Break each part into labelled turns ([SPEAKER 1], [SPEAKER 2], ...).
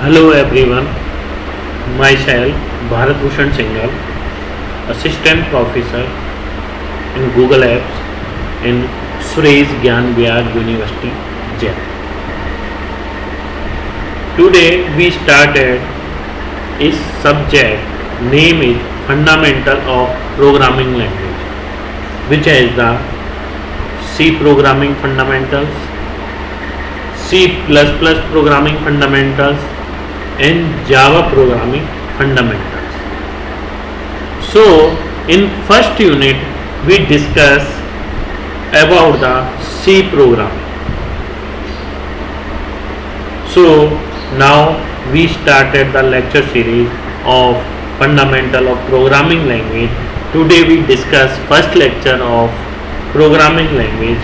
[SPEAKER 1] Hello everyone, myself Bharat Bhushan Singhal, Assistant Professor in Google Apps in Suresh Gyan Vihar University, Jaipur. Today we started a subject name is Fundamental of Programming Language, which is the C Programming Fundamentals, C++ Programming Fundamentals, and Java Programming Fundamentals. So, in first unit, we discuss about the C programming. So, now we started the lecture series of Fundamental of Programming Language. Today we discuss first lecture of Programming Language,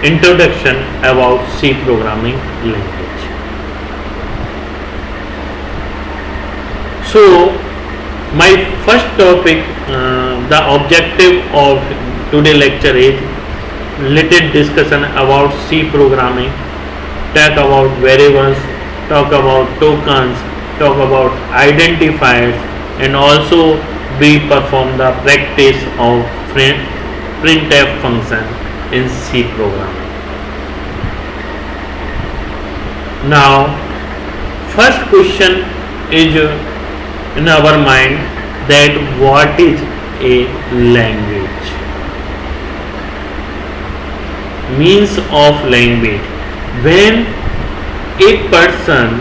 [SPEAKER 1] Introduction about C Programming Language. So, my first topic, the objective of today lecture is little discussion about C programming, talk about variables, talk about tokens, talk about identifiers, and also we perform the practice of printf function in C programming. Now, first question is in our mind that what is a language? Means of language. When a person,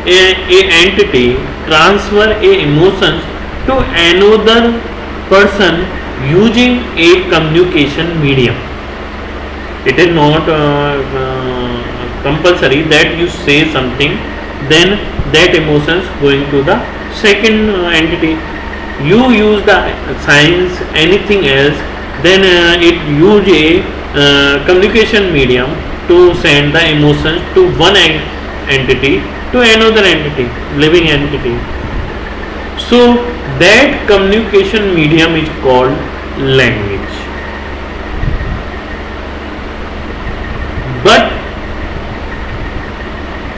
[SPEAKER 1] a entity transfer a emotions to another person using a communication medium. It is not compulsory that you say something, then that emotions going to the second entity. You use the signs, anything else, then it use a communication medium to send the emotions to one entity to another entity, living entity. So that communication medium is called language. But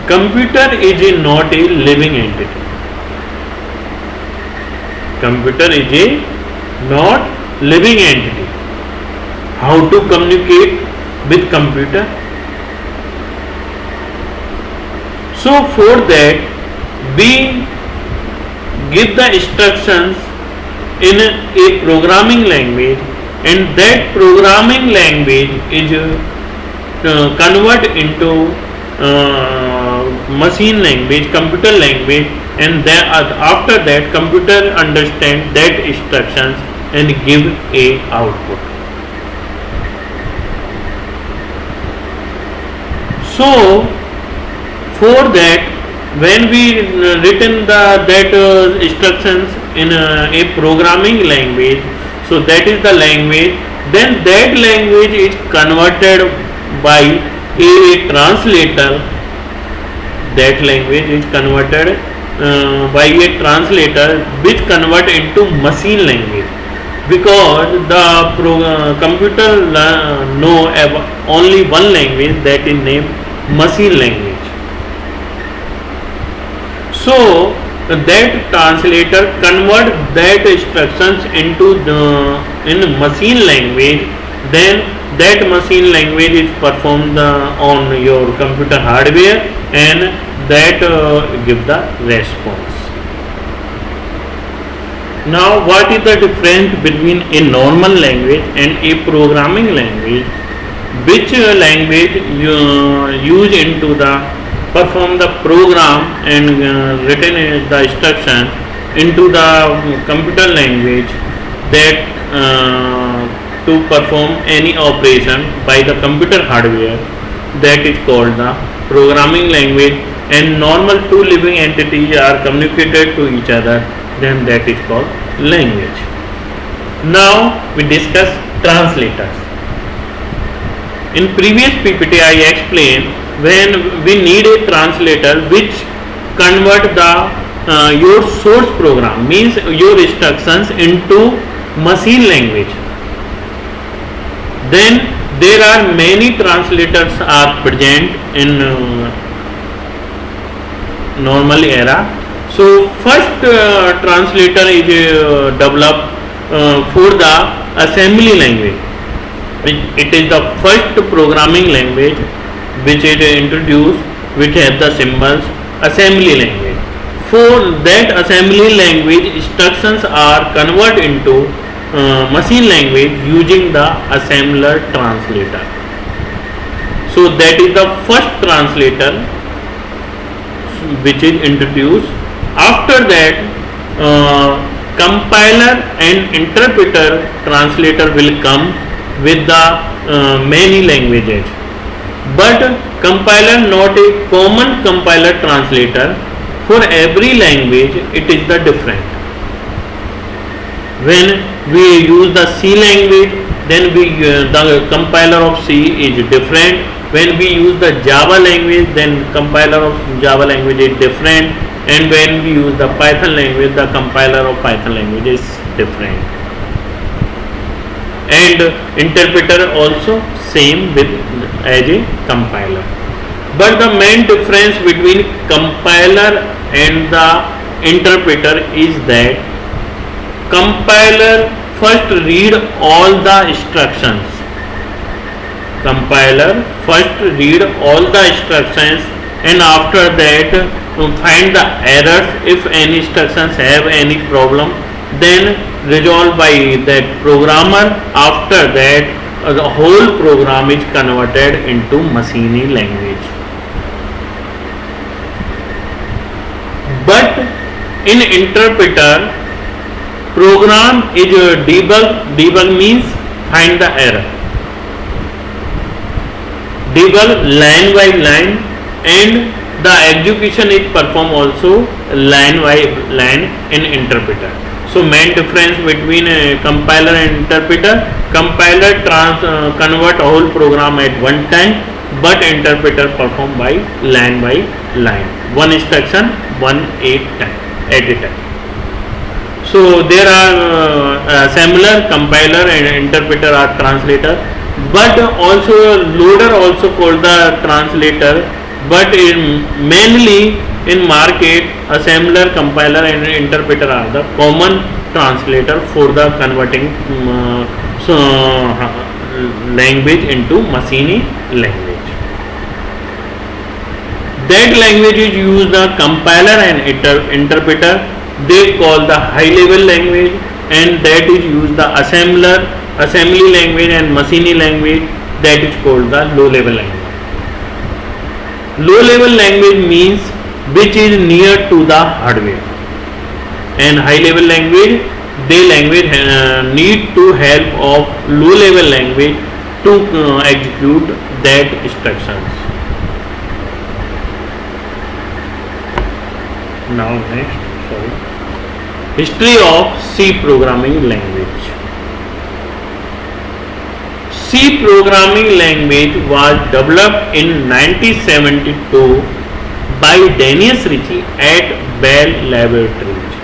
[SPEAKER 1] computer is not a living entity. Computer is a not living entity. How to communicate with computer? So for that we give the instructions in a programming language, and that programming language is convert into machine language, computer language, and then after that computer understand that instructions and give a output. So for that, when we written the that instructions in a programming language, so that is the language, then that language is converted by a translator. That language is converted by a translator, which convert into machine language, because the computer know only one language, that is named machine language. So that translator convert that instructions into in machine language, then that machine language is performed on your computer hardware, and that give the response. Now what is the difference between a normal language and a programming language? Which language use into the perform the program and written the instruction into the computer language, that to perform any operation by the computer hardware, that is called the programming language, and normal two living entities are communicated to each other, then that is called language. Now we discuss translators. In previous PPT I explained when we need a translator which convert the your source program, means your instructions, into machine language, then there are many translators are present normal era. So first translator is developed for the assembly language. It is the first programming language which is introduced, which has the symbols assembly language. For that assembly language, instructions are converted into machine language using the assembler translator. So that is the first translator which is introduced. After that, compiler and interpreter translator will come with the many languages, but compiler not a common compiler translator. For every language it is the different. When we use the C language, then the compiler of C is different. When we use the Java language, then compiler of Java language is different. And when we use the Python language, the compiler of Python language is different. And interpreter also same with as a compiler. But the main difference between compiler and the interpreter is that compiler first read all the instructions. Compiler first read all the instructions, and after that find the errors. If any instructions have any problem, then resolved by that programmer. After that the whole program is converted into machine language. But in interpreter, program is debug means find the error, debug line by line, and the execution is performed also line by line in interpreter. So main difference between compiler and interpreter: compiler convert whole program at one time, but interpreter perform by line, one instruction one at a time. So there are similar compiler and interpreter are translator, but also loader also called the translator. But mainly in market, assembler, compiler and interpreter are the common translator for the converting language into machine language. That language is used the compiler and interpreter, they call the high level language, and that is used the assembly language and machine language, that is called the low level language. Low level language means which is near to the hardware, and high level language, they language need to help of low level language to execute that instructions. Now next, history of C programming language. C programming language was developed in 1972 by Dennis Ritchie at Bell Laboratories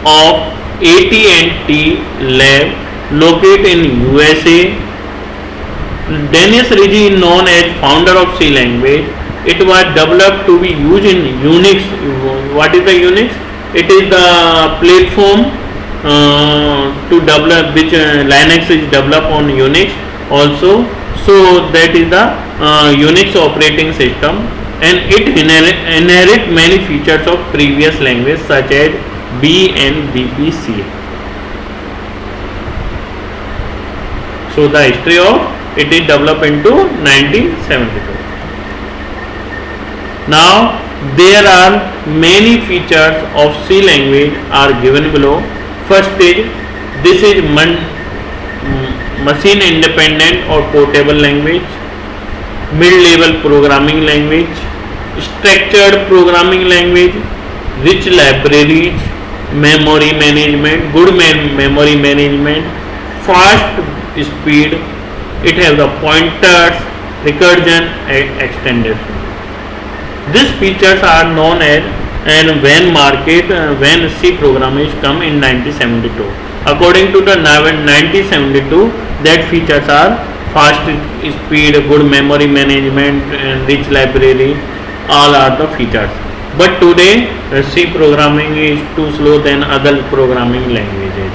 [SPEAKER 1] of AT&T lab located in USA. Dennis Ritchie is known as founder of C language. It was developed to be used in Unix. What is the Unix? It is the platform to develop, which Linux is developed on Unix also. So that is the Unix operating system, and it inherit many features of previous language such as B and BPC. So the history of it is developed into 1972. Now there are many features of C language are given below. First is, this is machine independent or portable language, mid-level programming language, structured programming language, rich libraries, memory management, good memory management, fast speed, it has the pointers, recursion and extended. These features are known as, and when C program is come in 1972. According to the 1972, that features are fast speed, good memory management, and rich library, all are the features. But today, C programming is too slow than other programming languages.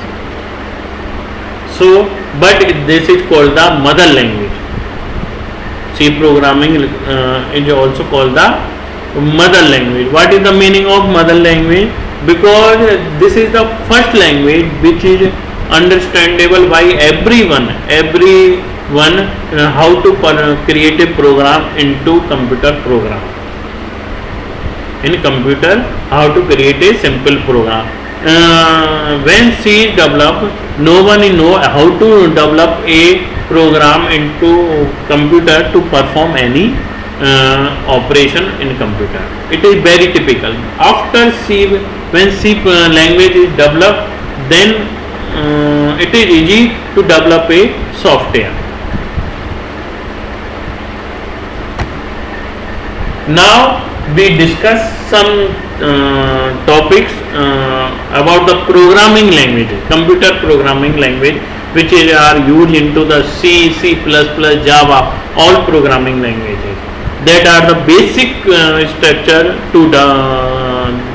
[SPEAKER 1] So, but this is called the mother language. C programming is also called the mother language. What is the meaning of mother language? Because this is the first language which is understandable by everyone how to create a program into computer program. In computer, how to create a simple program. When C is developed, no one know how to develop a program into computer to perform any operation in computer. It is very typical. After C, when C language is developed, then it is easy to develop a software. Now we discuss some topics about the programming languages, computer programming language, which are used into the C, C++, Java, all programming languages. That are the basic structure to the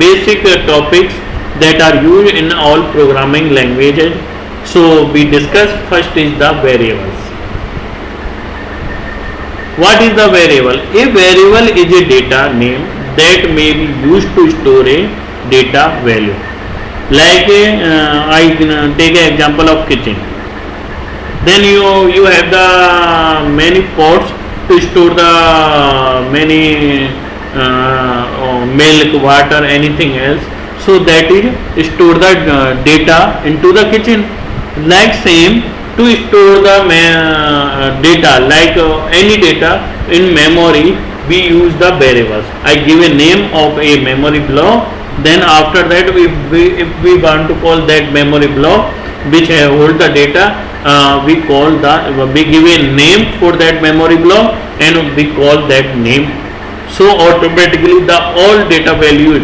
[SPEAKER 1] basic topics that are used in all programming languages. So we discuss first is the variables. What is the variable? A variable is a data name that may be used to store a data value. Like I take an example of kitchen. Then you have the many pots to store the many milk, water, anything else. So that is store the data into the kitchen. Like same, to store the data, like any data in memory, we use the variables. I give a name of a memory block. Then after that, if we want to call that memory block which hold the data, we give a name for that memory block and we call that name. So automatically the all data value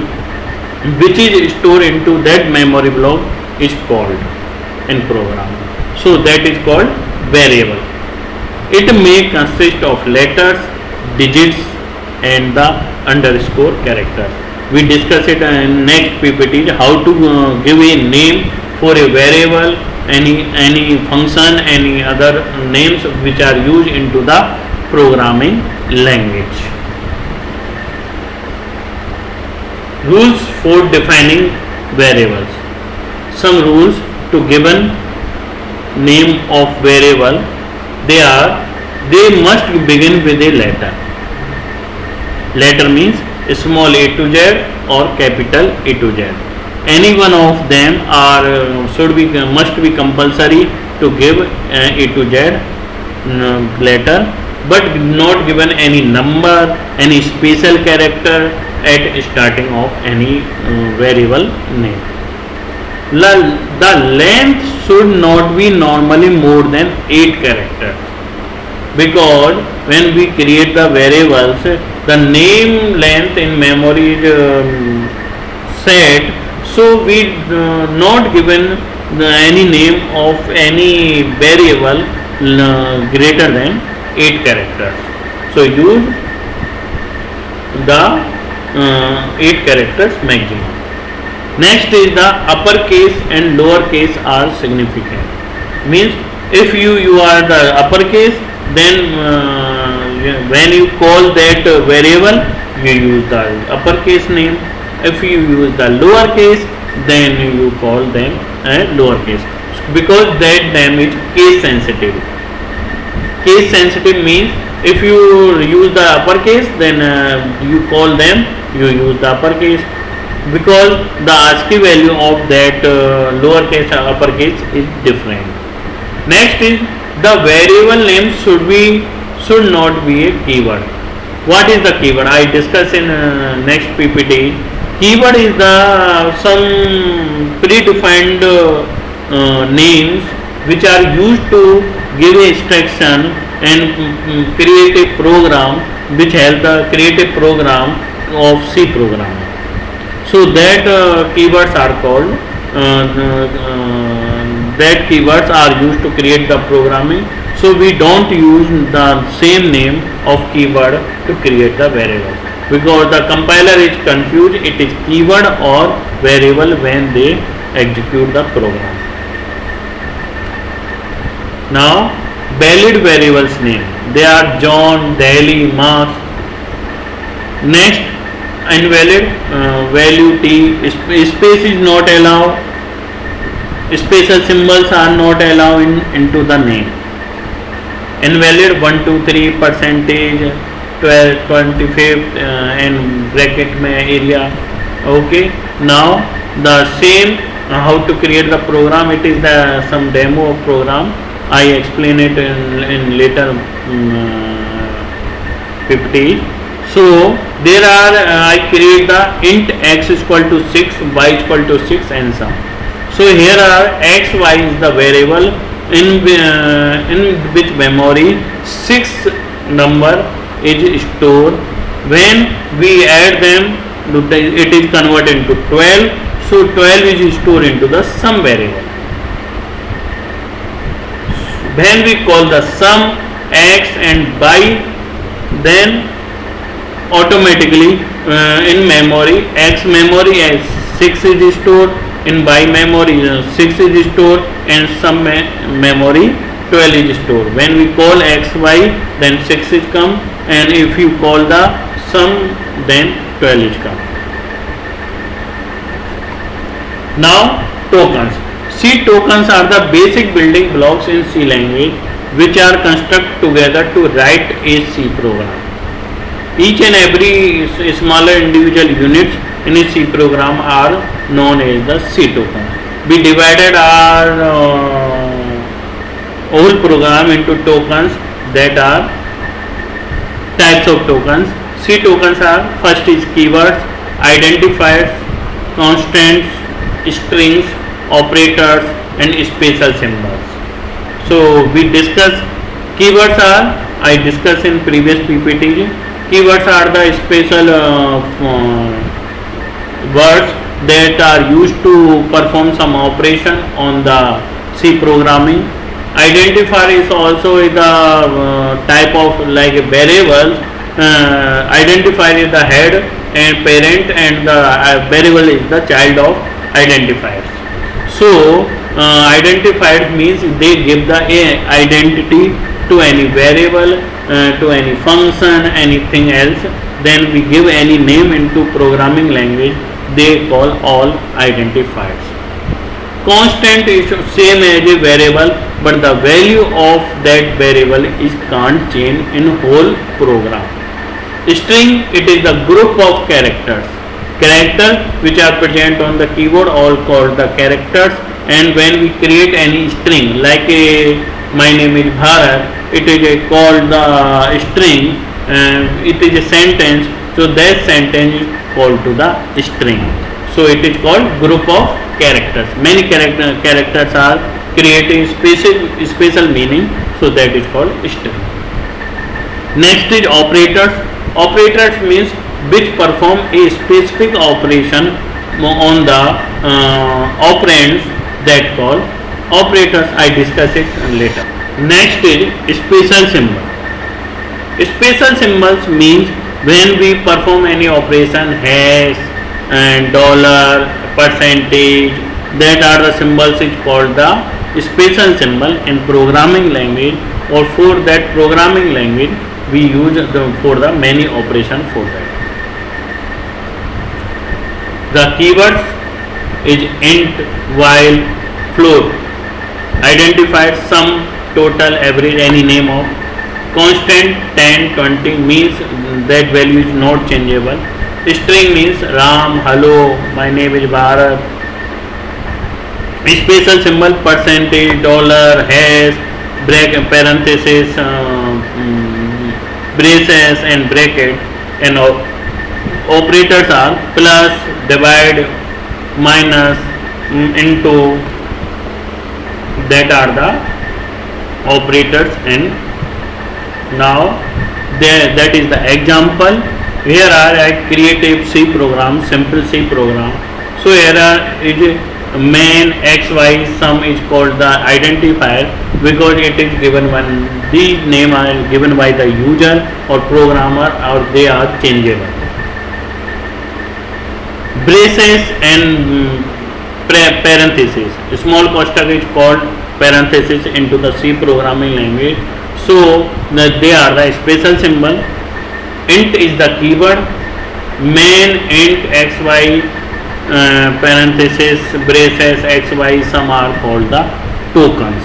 [SPEAKER 1] which is stored into that memory block is called in program. So that is called variable. It may consist of letters, digits and the underscore characters. We discuss it in next PPT how to give a name for a variable, any function, any other names which are used into the programming language. Rules for defining variables. Some rules to given name of variable. They must begin with a letter. Letter means small a to z or capital A to z. Any one of them must be compulsory to give A to Z letter, but not given any number, any special character at starting of any variable name. The length should not be normally more than 8 characters, because when we create the variables, the name length in memory is set, so we not given any name of any variable greater than 8 characters. So use the 8 characters maximum. Next is the uppercase and lowercase are significant. Means if you are the uppercase, then when you call that variable, you use the uppercase name. If you use the lowercase, then you call them lowercase, because that name is case sensitive. Case sensitive means if you use the uppercase, then you call them, you use the uppercase, because the ASCII value of that lowercase or uppercase is different. Next is the variable name should not be a keyword. What is the keyword? I discuss in next PPT. Keyword is the some predefined names which are used to give a instruction and create a program, which help create a program of C program. So that keywords are called that keywords are used to create the programming So we don't use the same name of keyword to create the variable, because the compiler is confused it is keyword or variable when they execute the program. Now valid variables name, they are John, Delhi, marks. Next, invalid value t, space is not allowed, special symbols are not allowed into the name. Invalid 1 2 3 percentage 12 25 and bracket में area. Okay, now the same how to create the program, it is the some demo of program, I explain it in later PPT. So there are I create the int x is equal to 6, y is equal to 6 and so on. So here are x, y is the variable in which memory 6 number is stored. When we add them, it is converted into 12. So 12 is stored into the sum variable. When we call the sum x and y, then automatically in memory x memory as 6 is stored, in y memory 6 is stored, and sum memory 12 is stored. When we call x y, then 6 is come, and if you call the sum, then 12 is come. Now tokens. C tokens are the basic building blocks in C language which are constructed together to write a C program. Each and every smaller individual units in a C program are known as the C token. We divided our whole program into tokens, that are types of tokens. C tokens are, first is keywords, identifiers, constants, strings, operators and special symbols. So we discuss keywords are, I discussed in previous PPT. Keywords are the special words that are used to perform some operation on the C programming. Identifier is also the type of like a variable. Identifier is the head and parent, and the variable is the child of identifiers. So identifiers means they give the identity to any variable, to any function, anything else. Then we give any name into programming language, they call all identifiers. Constant is same as a variable, but the value of that variable is can't change in whole program. String, it is the group of characters. Characters which are present on the keyboard all called the characters, and when we create any string like a my name is Bharat, it is a called the string, it is a sentence, so that sentence is called to the string. So it is called group of characters. Many characters are creating special meaning, so that is called string. Next is operators. Operators means which perform a specific operation on the operands, that call operators. I discuss it later. Next is special symbol. Special symbols means when we perform any operation, hash and dollar, percentage, that are the symbols is called the special symbol in programming language, or for that programming language we use for the many operation for that. The keywords is int, while, float. Identifier, sum, total, average, any name of. Constant 10, 20 means that value is not changeable. String means Ram, hello, my name is Bharat. Special symbol percentage, dollar, hash, break, parenthesis, braces and bracket, and operators are plus, divide, minus, into, that are the operators. And now that is the example. Here are a creative C program, simple C program. So here are is main x y, sum is called the identifier, because it is given when these name are given by the user or programmer, or they are changeable. Braces and parentheses. Small koshtak is called parenthesis into the C programming language. So they are the special symbol. Int is the keyword. Main int xy parenthesis braces xy, some are called the tokens.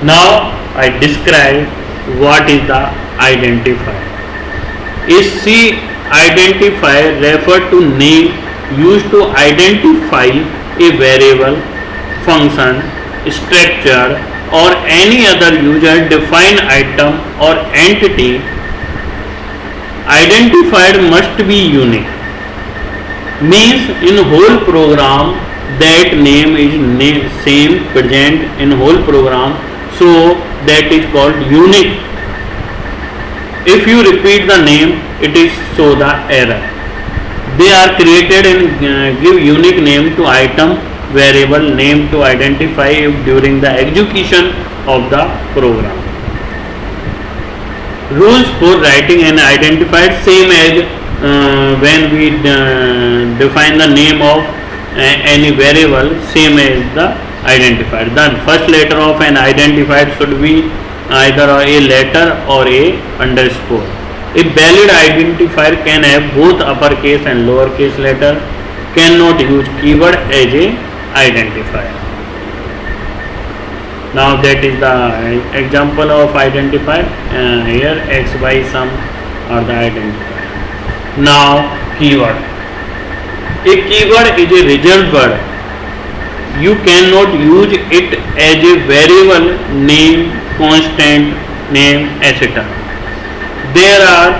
[SPEAKER 1] Now I describe what is the identifier. A C identifier refer to name used to identify a variable, function, structure or any other user defined item or entity. Identifier must be unique, means in whole program that name is same present in whole program, so that is called unique. If you repeat the name, it is show the error. They are created and give unique name to item, variable, name to identify during the execution of the program. Rules for writing an identifier same as when we define the name of any variable, same as the identifier. The first letter of an identifier should be either a letter or a underscore. A valid identifier can have both uppercase and lowercase letter. Cannot use keyword as a identifier. Now that is the example of identifier. Here x, y, sum are the identifier. Now keyword. A keyword is a result word. You cannot use it as a variable, name, constant, name, etc. There are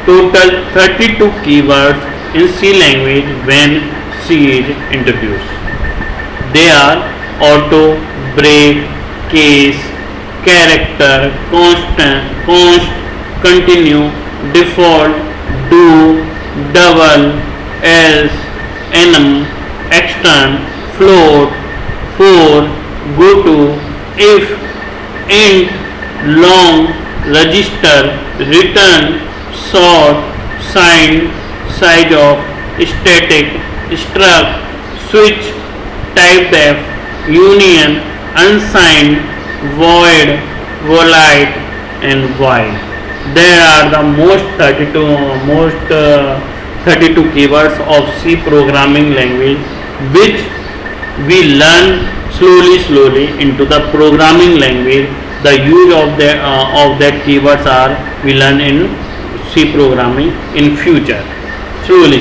[SPEAKER 1] total 32 keywords in C language when C is introduced. They are auto, break, case, character, constant, const, continue, default, do, double, else, enum, extern, float, for, go to, if, int, long, register, return, sort, sign, size of, static, struct, switch, typedef, union, unsigned, void, void, and void. There are the most 32 keywords of C programming language, which we learn slowly into the programming language. The use of that keywords are we learn in C programming in future, slowly.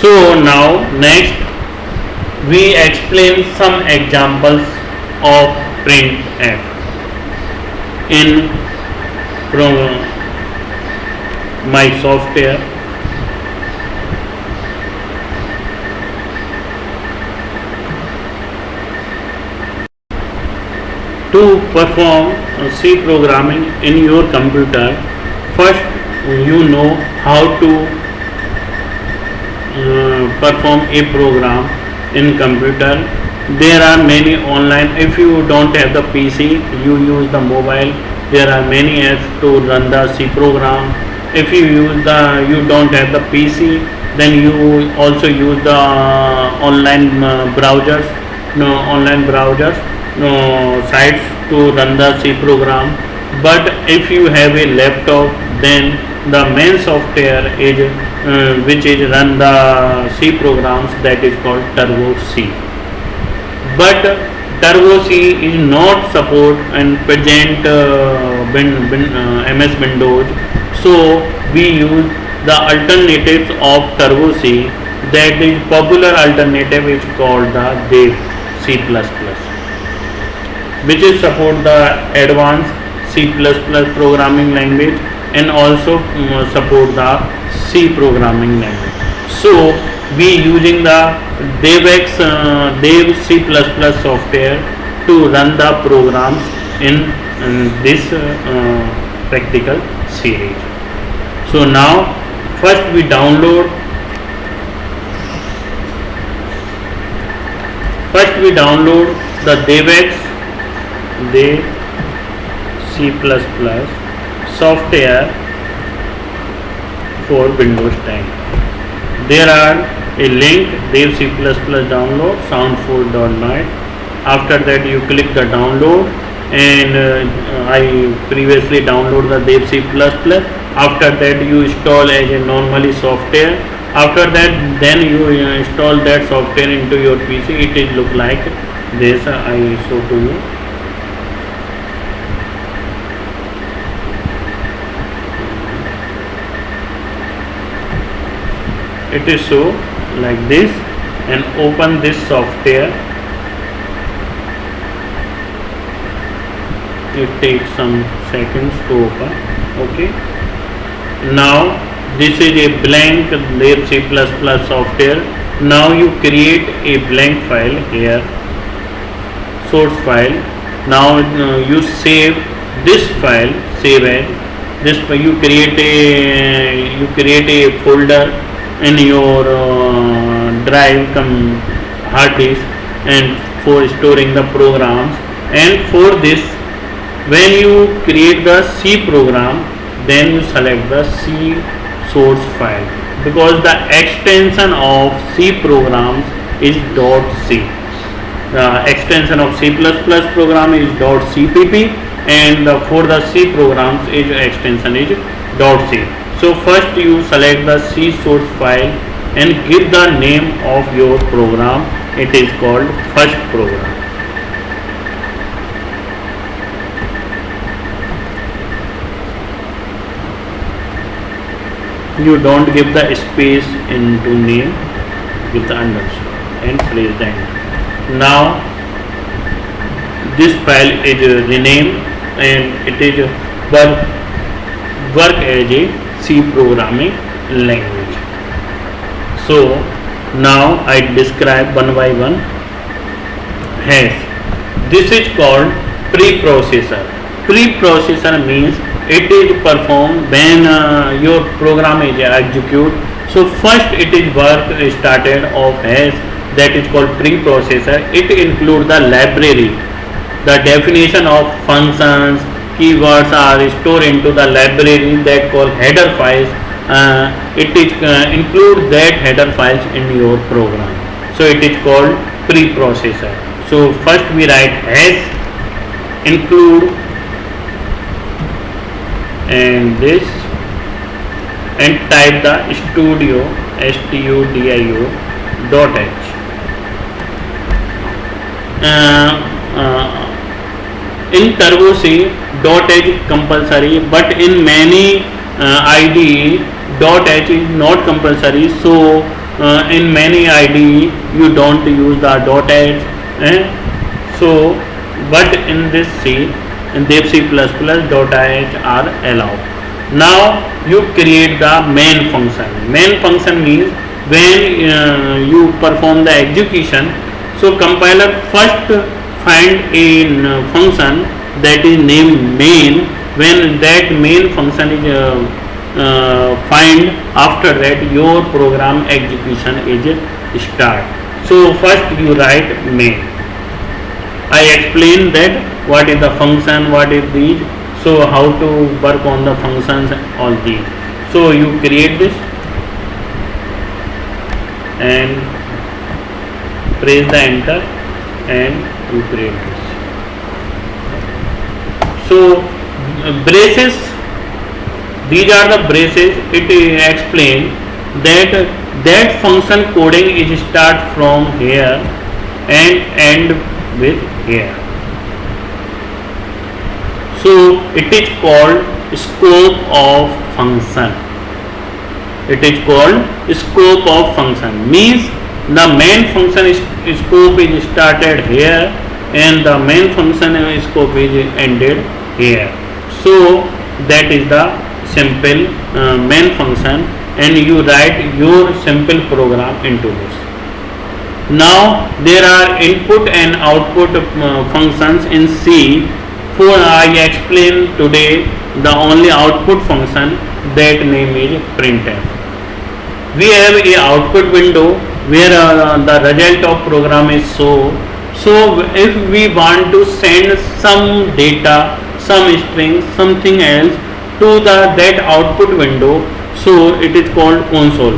[SPEAKER 1] So now next we explain some examples of printf in my software. To perform C programming in your computer, first you know how to perform a program in computer. There are many online. If you don't have the PC, you use the mobile. There are many apps to run the C program. If you don't have the PC, then you also use the online browsers sites to run the C program. But if you have a laptop, then the main software is which is run the C programs, that is called Turbo C. But Turbo C is not support and present MS Windows, so we use the alternatives of Turbo C. That is popular alternative is called the Dev C++, which is support the advanced C++ programming language and also support the C programming language. So we using the Dev C++ software to run the programs in this practical series. So now first we download we download the DevX, Dev C++ software for Windows 10. There are a link, Dev C++ download soundful.net. After that you click the download, and I previously download the Dev C++. After that you install as a normally software. After that then you install that software into your PC. It is look like this. I show to you. It is so like this, and open this software. It takes some seconds to open. Okay, now this is a blank Dev C++ software. Now you create a blank file here, source file. Now you save this file, save as this. You create a folder in your drive, hard disk, and for storing the programs. And for this, when you create the C program, then you select the C source file, because the extension of C programs is .c. The extension of C++ program is .cpp, and for the C programs is extension is .c. So first you select the C source file and give the name of your program. It is called first program. You don't give the space into name, give the underscore and place the enter. Now this file is renamed and it is work as a C programming language. So now I describe one by one. Hash. This is called preprocessor. Preprocessor means it is performed when your program is executed. So first it is work started of hash, that is called preprocessor. It includes the library. The definition of functions, keywords are stored into the library that called header files. It is include that header files in your program. So it is called preprocessor. So first we write hash include and this, and type the studio .h. In Turbo C, .h compulsory, but in many IDE .h is not compulsory. So in many IDE you don't use the .h. So but in this C, in Dev C++, .h are allowed. Now you create the main function. Main function means when you perform the execution. So compiler first find a function that is named main. When that main function is find, after that your program execution is start. So first you write main. I explained that what is the function, what is these, so how to work on the functions, all these. So you create this and press the enter and you create this. So braces, these are the braces. It explains that function coding is start from here and end with here. So it is called scope of function. It is called scope of function. Means the main function scope is started here and the main function scope is ended here. So that is the simple main function, and you write your simple program into this. Now there are input and output functions in C. For I explain today the only output function, that name is printf. We have a output window where the result of program is shown, So if we want to send some data, some string, something else to the that output window, so it is called console.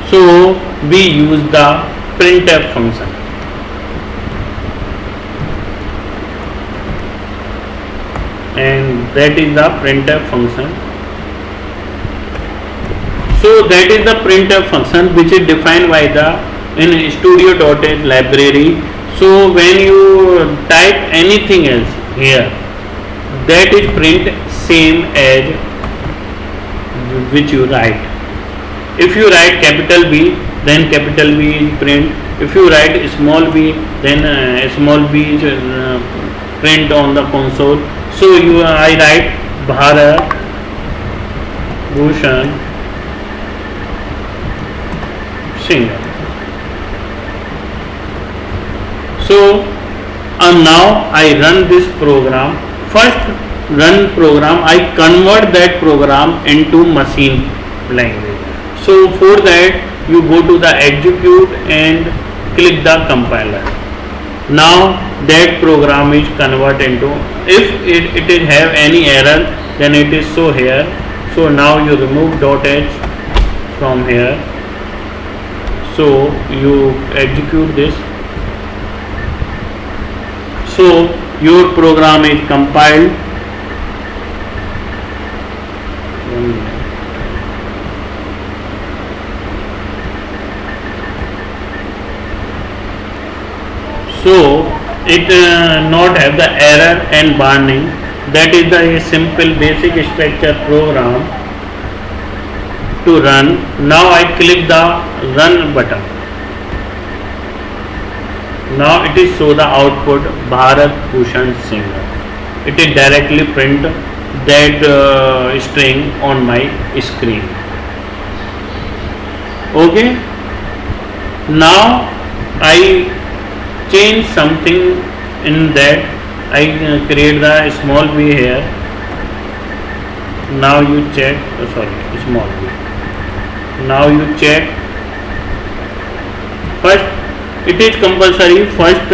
[SPEAKER 1] So we use the printf function. And that is the printf function. So that is the printf function which is defined by the in studio.h library. So when you type anything else here, that is print same as which you write. If you write capital B, then capital B is print. If you write small b, then small b is print on the console. So I write Bharat Bhushan Singh. So now I run this program. First run program, I convert that program into machine language. So for that you go to the execute and click the compiler. Now that program is converted into, if it is have any error, then it is show here. So now you remove .h from here. So you execute this. So your program is compiled. So it not have the error and warning. That is the simple basic structure program to run. Now I click the run button. Now it is show the output Bharat Bhushan Singh. It is directly print that string on my screen. Okay. Now I change something in that. I create the small b here. Now you check, small b. Now you check. First, it is compulsory. First,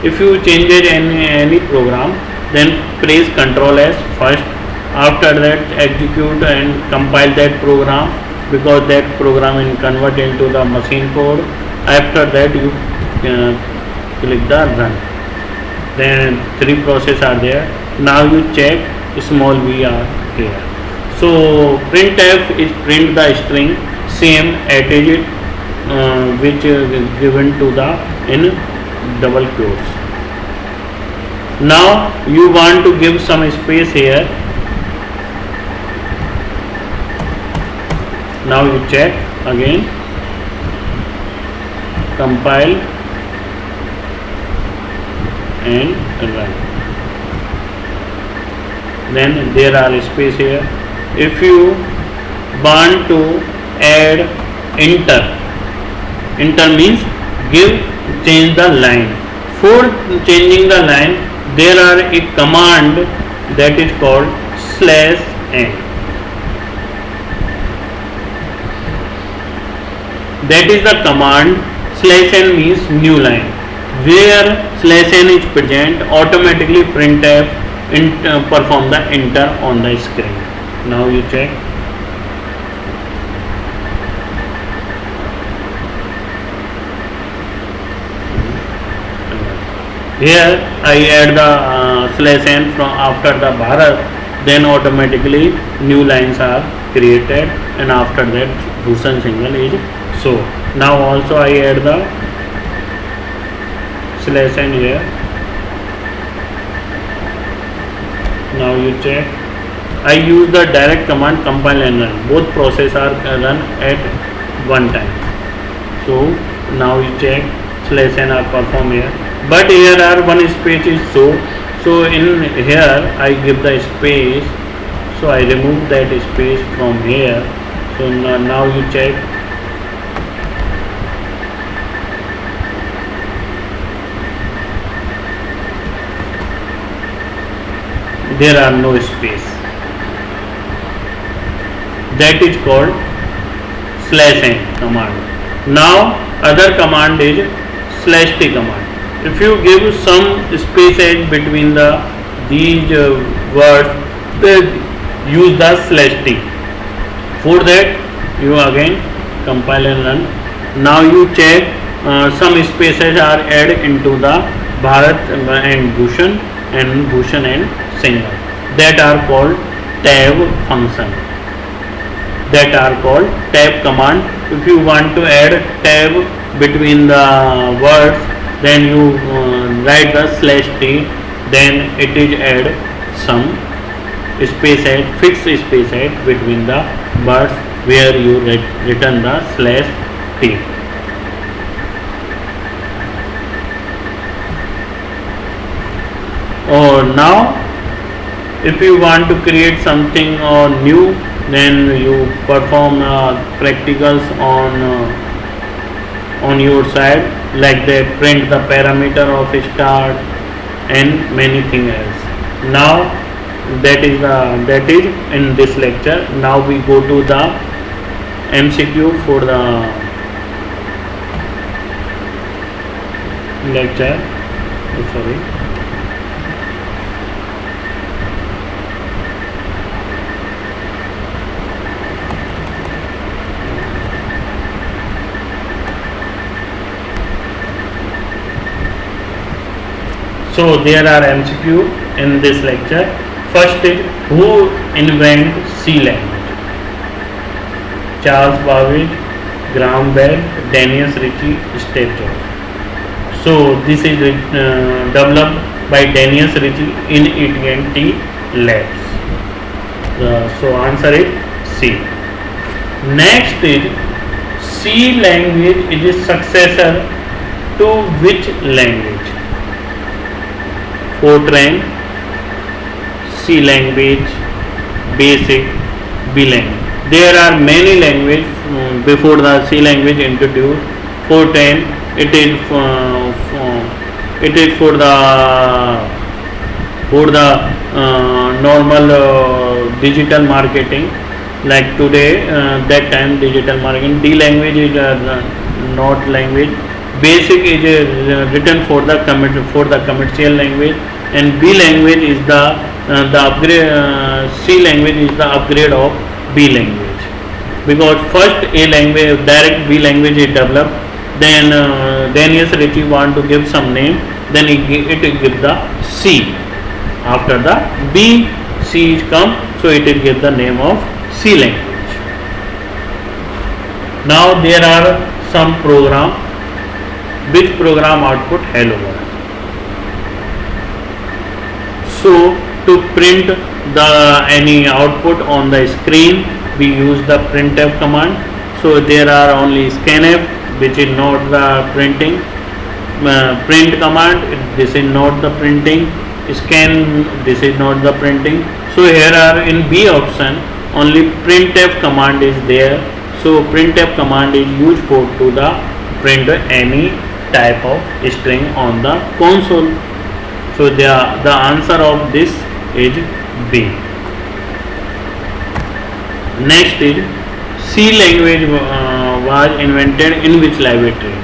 [SPEAKER 1] if you change any program, then press Ctrl S first. After that, execute and compile that program, because that program is convert into the machine code. After that, you click the run. Then three processes are there. Now you check small b are here. So printf is print the string same as it which is given to the in double quotes. Now you want to give some space here. Now you check again, compile and run. Then there are space here. If you want to add enter means change the line. For changing the line, there are a command that is called /n. That is the command. /n means new line. Where /n is present, automatically printf perform the enter on the screen. Now you check. Here I add the /n from after the Bharat, then automatically new lines are created, and after that Bhushan Singhal is so. Now also I add the /n here. Now you check. I use the direct command compile and run. Both processes are run at one time. So now you check /n are perform here. But here are one space is so in here I give the space, so I remove that space from here. So now you check. There are no space. That is called /n command. Now other command is slash t command. If you give some space edge between these words, then use the slash t. For that, you again compile and run. Now you check some spaces are added into the Bharat and Bhushan and Singhal. That are called tab function. That are called tab command. If you want to add tab between the words, then you write the slash t, then it is add some space add, fixed space add between the words where you return the slash t. Or now, if you want to create something new, then you perform practicals on your side, like that, print the parameter of start and many things else. Now that is in this lecture. Now we go to the MCQ for the lecture. Sorry. So there are MCQ in this lecture. First is, who invented C language? Charles Babbage, Graham Bell, Daniel Ritchie, Steve Jobs. So this is developed by Daniel Ritchie in AT&T Labs. So answer is C. Next is, C language is a successor to which language? Fortran, C language, Basic, B language. There are many languages before the C language introduced. Fortran, it is for the normal digital marketing. Like today, that time digital marketing. D language is not language. Basic is written for the commercial language, and B language is the upgrade. C language is the upgrade of B language, because first A language, direct B language is developed. Then Daniel Ritchie want to give some name. Then it give the C. After the B, C is come, so it will give the name of C language. Now there are some program. Which program output hello world? So to print the any output on the screen, we use the printf command. So there are only scanf, which is not the printing. Print command, this is not the printing. Scan, this is not the printing. So here are in B option only printf command is there. So printf command is used for to the print any type of string on the console. So the answer of this is B. Next is, C language was invented in which laboratory?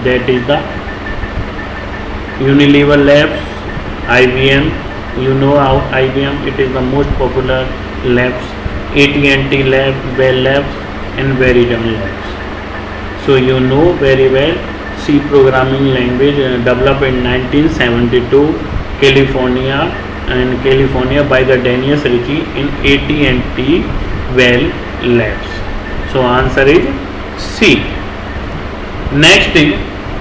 [SPEAKER 1] That is the Unilever Labs, IBM. You know how IBM, it is the most popular labs. AT&T Lab, Bell Labs, and Verizon Labs. So you know very well. C programming language developed in 1972, California by the Daniel Ritchie in AT&T Bell Labs. So answer is C. Next is,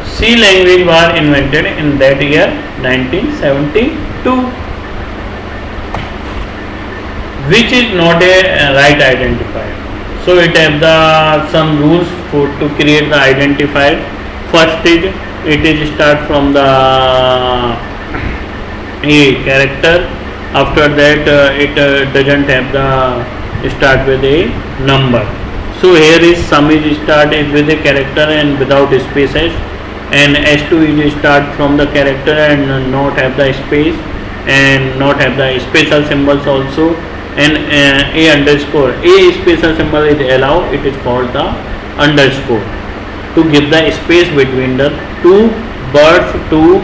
[SPEAKER 1] C language was invented in that year 1972. Which is not a right identifier. So it have some rules to create the identifier. First is, it is start from the a character. After that it doesn't have the start with a number. So here is sum is start with a character and without spaces, and S2 is start from the character and not have the space and not have the special symbols also, and a underscore, a special symbol is allowed, it is called the underscore. to give the space between the two words, two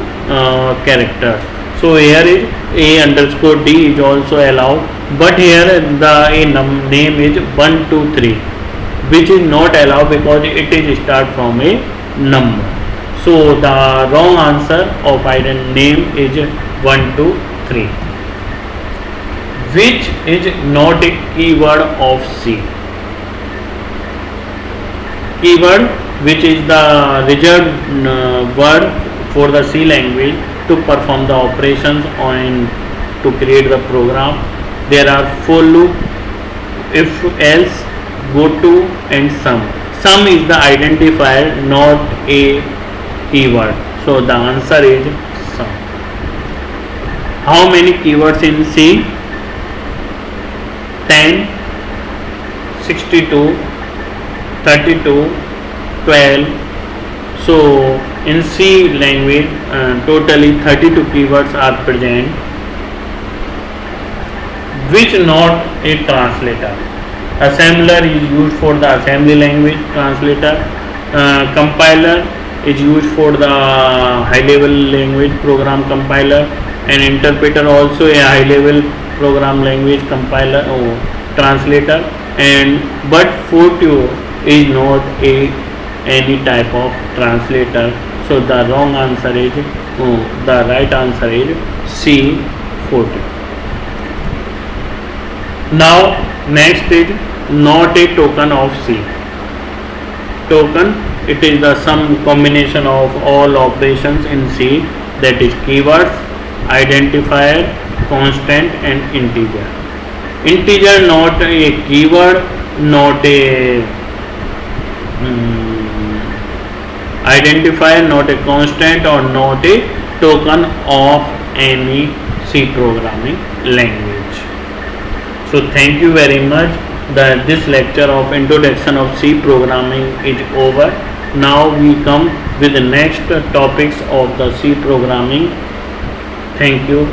[SPEAKER 1] characters. So here is a underscore d is also allowed, but here the name is 123, which is not allowed because it is start from a number. So the wrong answer of ident name is 123, which is not a keyword of C. Keyword, which is the reserved word for the C language to perform the operations on to create the program. There are for loop, if else, go to and sum. Sum is the identifier, not a keyword. So the answer is sum. How many keywords in C? 10, 62, 32, 12. So in C language totally 32 keywords are present, which not a translator. Assembler is used for the assembly language translator. Compiler is used for the high level language program compiler, and interpreter also a high level program language compiler or translator. And but Fortio is not a any type of translator. So the wrong answer is the right answer is C, Fortio. Now next is not a token of C. Token, it is the sum combination of all operations in C, that is keywords, identifier, constant and integer. Integer not a keyword, not a identifier, not a constant or not a token of any C programming language. So thank you very much. This lecture of introduction of C programming is over. Now we come with the next topics of the C programming. Thank you.